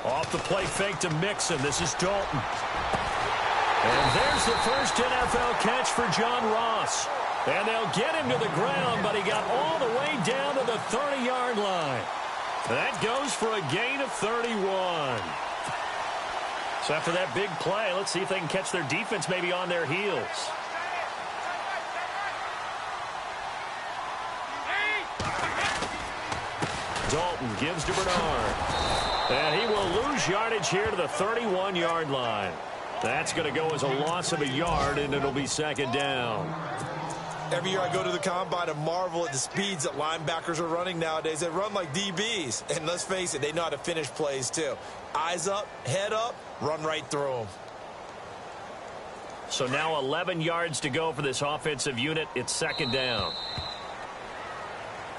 Off the play fake to Mixon. This is Dalton. And there's the first NFL catch for John Ross. And they'll get him to the ground, but he got all the way down to the 30-yard line. That goes for a gain of 31. So after that big play, let's see if they can catch their defense maybe on their heels. Dalton gives to Bernard. And he will lose yardage here to the 31-yard line. That's going to go as a loss of a yard, and it'll be second down. Every year I go to the combine and marvel at the speeds that linebackers are running nowadays. They run like DBs. And let's face it, they know how to finish plays too. Eyes up, head up, run right through them. So now 11 yards to go for this offensive unit. It's second down.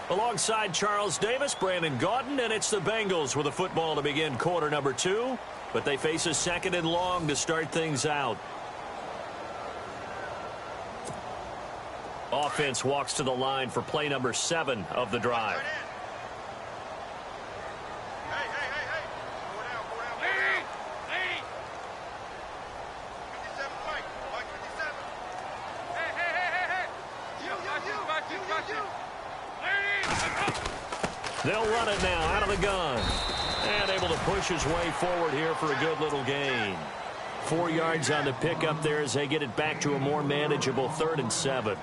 Alongside Charles Davis, Brandon Gaudin, and it's the Bengals with a football to begin quarter number 2. But they face a second and long to start things out. Offense walks to the line for play number 7 of the drive. They'll run it now out of the gun. And able to push his way forward here for a good little gain. 4 yards on the pickup there as they get it back to a more manageable 3rd and 7.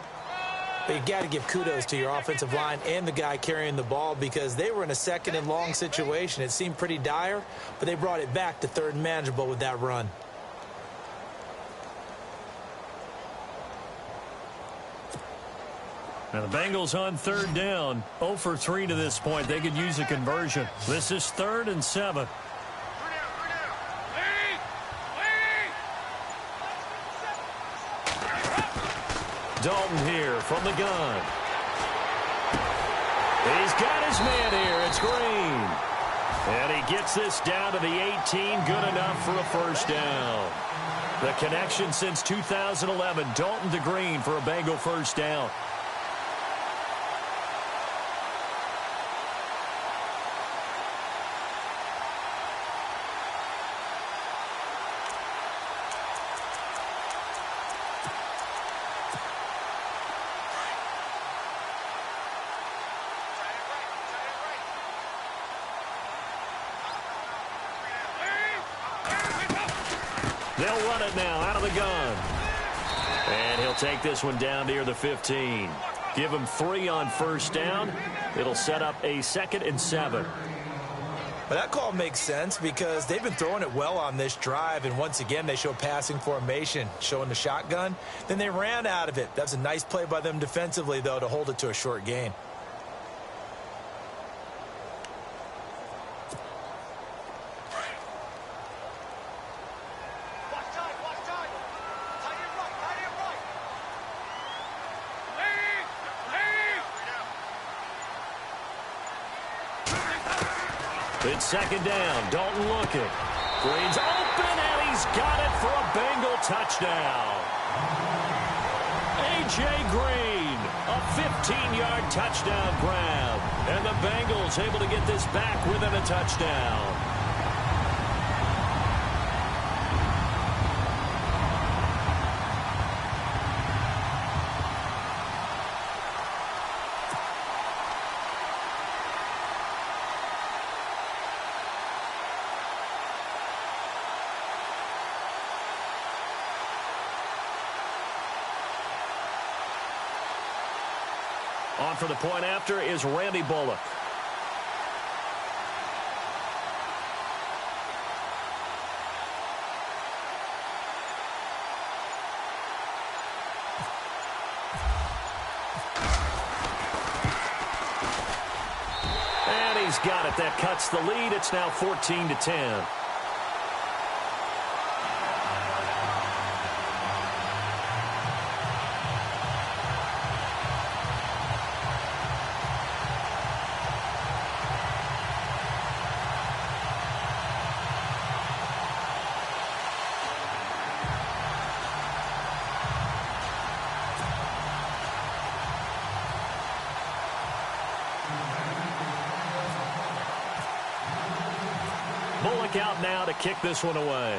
But you got to give kudos to your offensive line and the guy carrying the ball because they were in a second and long situation. It seemed pretty dire, but they brought it back to 3rd and manageable with that run. Now the Bengals on 3rd down. 0 for 3 to this point. They could use a conversion. This is 3rd and 7. Dalton here from the gun. He's got his man here. It's Green. And he gets this down to the 18. Good enough for a first down. The connection since 2011. Dalton to Green for a Bengal first down. They'll run it now out of the gun. And he'll take this one down near the 15. Give him 3 on first down. It'll set up a 2nd and 7. But that call makes sense because they've been throwing it well on this drive. And once again, they show passing formation, showing the shotgun. Then they ran out of it. That's a nice play by them defensively, though, to hold it to a short gain. It's second down. Dalton looking. Green's open, and he's got it for a Bengal touchdown. A.J. Green, a 15-yard touchdown grab. And the Bengals able to get this back within a touchdown. On for the point after is Randy Bullock. And he's got it. That cuts the lead. It's now 14-10. back out now to kick this one away.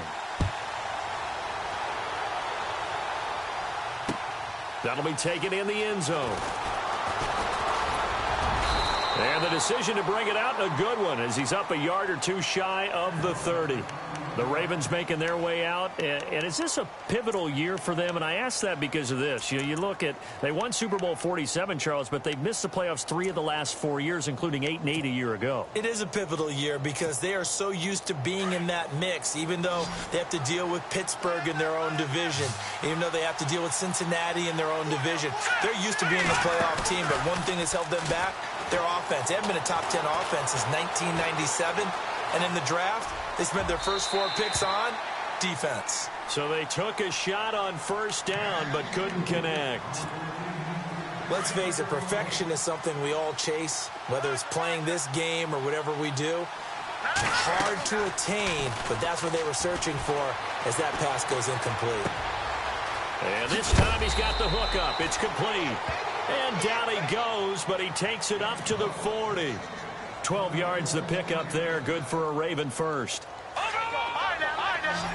That'll be taken in the end zone. And the decision to bring it out, a good one, as he's up a yard or two shy of the 30. The Ravens making their way out. And is this a pivotal year for them? And I ask that because of this. You look at, they won Super Bowl 47, Charles, but they've missed the playoffs 3 of the last 4 years, including 8-8 a year ago. It is a pivotal year because they are so used to being in that mix, even though they have to deal with Pittsburgh in their own division, even though they have to deal with Cincinnati in their own division. They're used to being the playoff team, but one thing has held them back, their offense. They haven't been a top 10 offense since 1997, and in the draft, they spent their first 4 picks on defense. So they took a shot on first down, but couldn't connect. Let's face it, perfection is something we all chase, whether it's playing this game or whatever we do. Hard to attain, but that's what they were searching for as that pass goes incomplete. And this time he's got the hook up. It's complete. And down he goes, but he takes it up to the 40. 12 yards the pickup there. Good for a Raven first.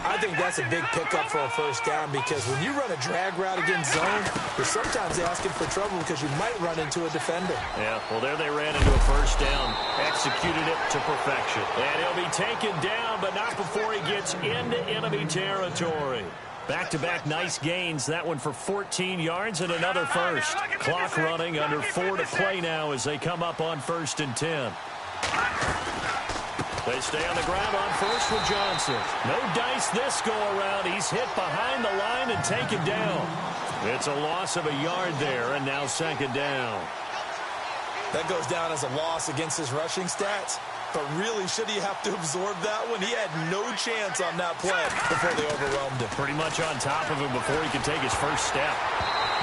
I think that's a big pickup for a first down because when you run a drag route against zone, you're sometimes asking for trouble because you might run into a defender. Yeah, well, there they ran into a first down. Executed it to perfection. And he'll be taken down, but not before he gets into enemy territory. Back-to-back nice gains. That one for 14 yards and another first. Clock running, under 4 to play now as they come up on 1st and 10. They stay on the ground on first with Johnson. No dice this go-around. He's hit behind the line and taken down. It's a loss of a yard there, and now 2nd down. That goes down as a loss against his rushing stats. But really, should he have to absorb that one? He had no chance on that play before they overwhelmed him. Pretty much on top of him before he could take his first step.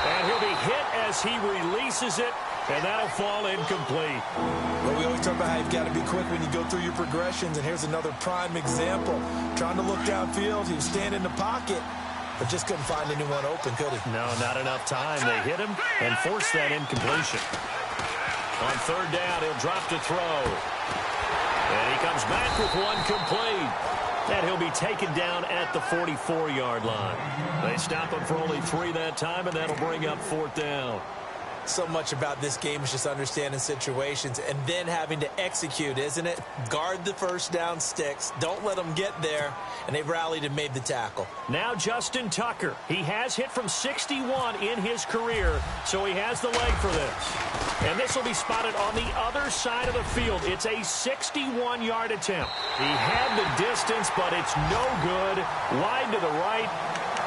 And he'll be hit as he releases it, and that'll fall incomplete. Well, we always talk about how you've got to be quick when you go through your progressions, and here's another prime example. Trying to look downfield, he was standing in the pocket, but just couldn't find anyone open, could he? No, not enough time. They hit him and forced that incompletion. On 3rd down, he'll drop to throw. And he comes back with one complete. And he'll be taken down at the 44-yard line. They stop him for only 3 that time, and that'll bring up 4th down. So much about this game is just understanding situations and then having to execute, isn't it? Guard the first down sticks. Don't let them get there. And they've rallied and made the tackle. Now Justin Tucker. He has hit from 61 in his career, so he has the leg for this. And this will be spotted on the other side of the field. It's a 61-yard attempt. He had the distance, but it's no good. Wide to the right.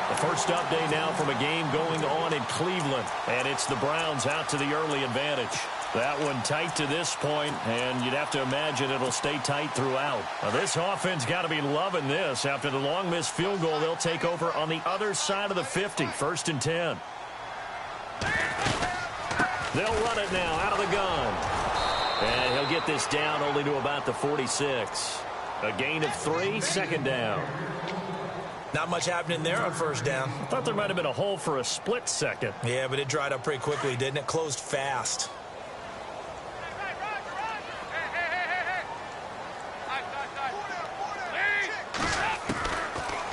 The first update now from a game going on in Cleveland. And it's the Browns out to the early advantage. That one tight to this point, and you'd have to imagine it'll stay tight throughout. Now, this offense got to be loving this. After the long missed field goal, they'll take over on the other side of the 50, 1st and 10. They'll run it now out of the gun. And he'll get this down only to about the 46. A gain of 3, 2nd down. Not much happening there on 1st down. I thought there might have been a hole for a split second. Yeah, but it dried up pretty quickly, didn't it? Closed fast.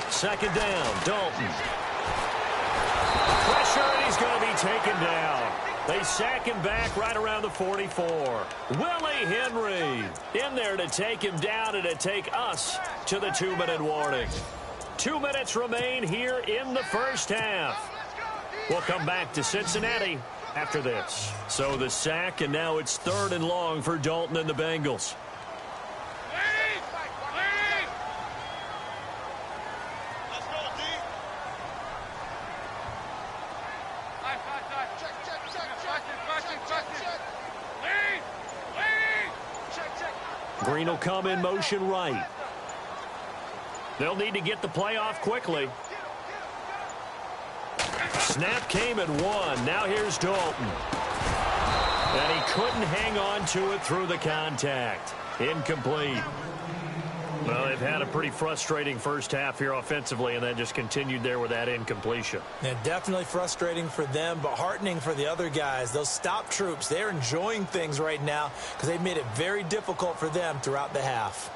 Second down, Dalton. Pressure, and he's going to be taken down. They sack him back right around the 44. Willie Henry in there to take him down and to take us to the 2-minute warning. 2 minutes remain here in the first half. We'll come back to Cincinnati after this. So the sack, and now it's 3rd and long for Dalton and the Bengals. Green will come in motion right. They'll need to get the play off quickly. Snap came at 1. Now here's Dalton. And he couldn't hang on to it through the contact. Incomplete. Well, they've had a pretty frustrating first half here offensively, and then just continued there with that incompletion. Yeah, definitely frustrating for them, but heartening for the other guys. Those stop troops, they're enjoying things right now because they've made it very difficult for them throughout the half.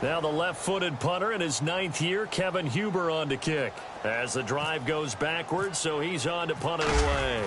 Now the left-footed punter in his 9th year, Kevin Huber, on to kick. As the drive goes backwards, so he's on to punt it away.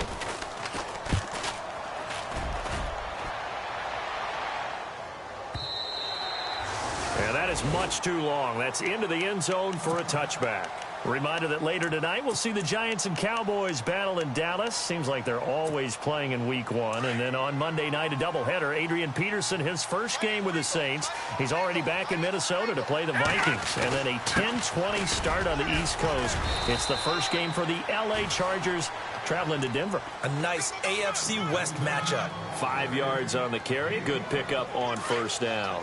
And that is much too long. That's into the end zone for a touchback. A reminder that later tonight we'll see the Giants and Cowboys battle in Dallas. Seems like they're always playing in week 1. And then on Monday night, a doubleheader. Adrian Peterson, his first game with the Saints. He's already back in Minnesota to play the Vikings. And then a 10-20 start on the East Coast. It's the first game for the L.A. Chargers traveling to Denver. A nice AFC West matchup. 5 yards on the carry. Good pickup on first down.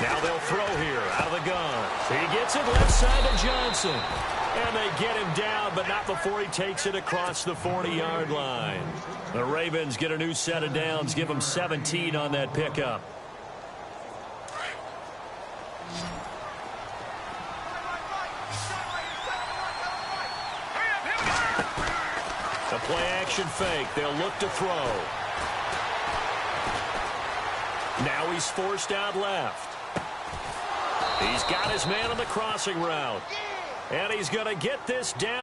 Now they'll throw here out of the gun. He gets it left side to Johnson. And they get him down, but not before he takes it across the 40-yard line. The Ravens get a new set of downs, give them 17 on that pickup. The play-action fake. They'll look to throw. Now he's forced out left. He's got his man on the crossing route. And he's going to get this down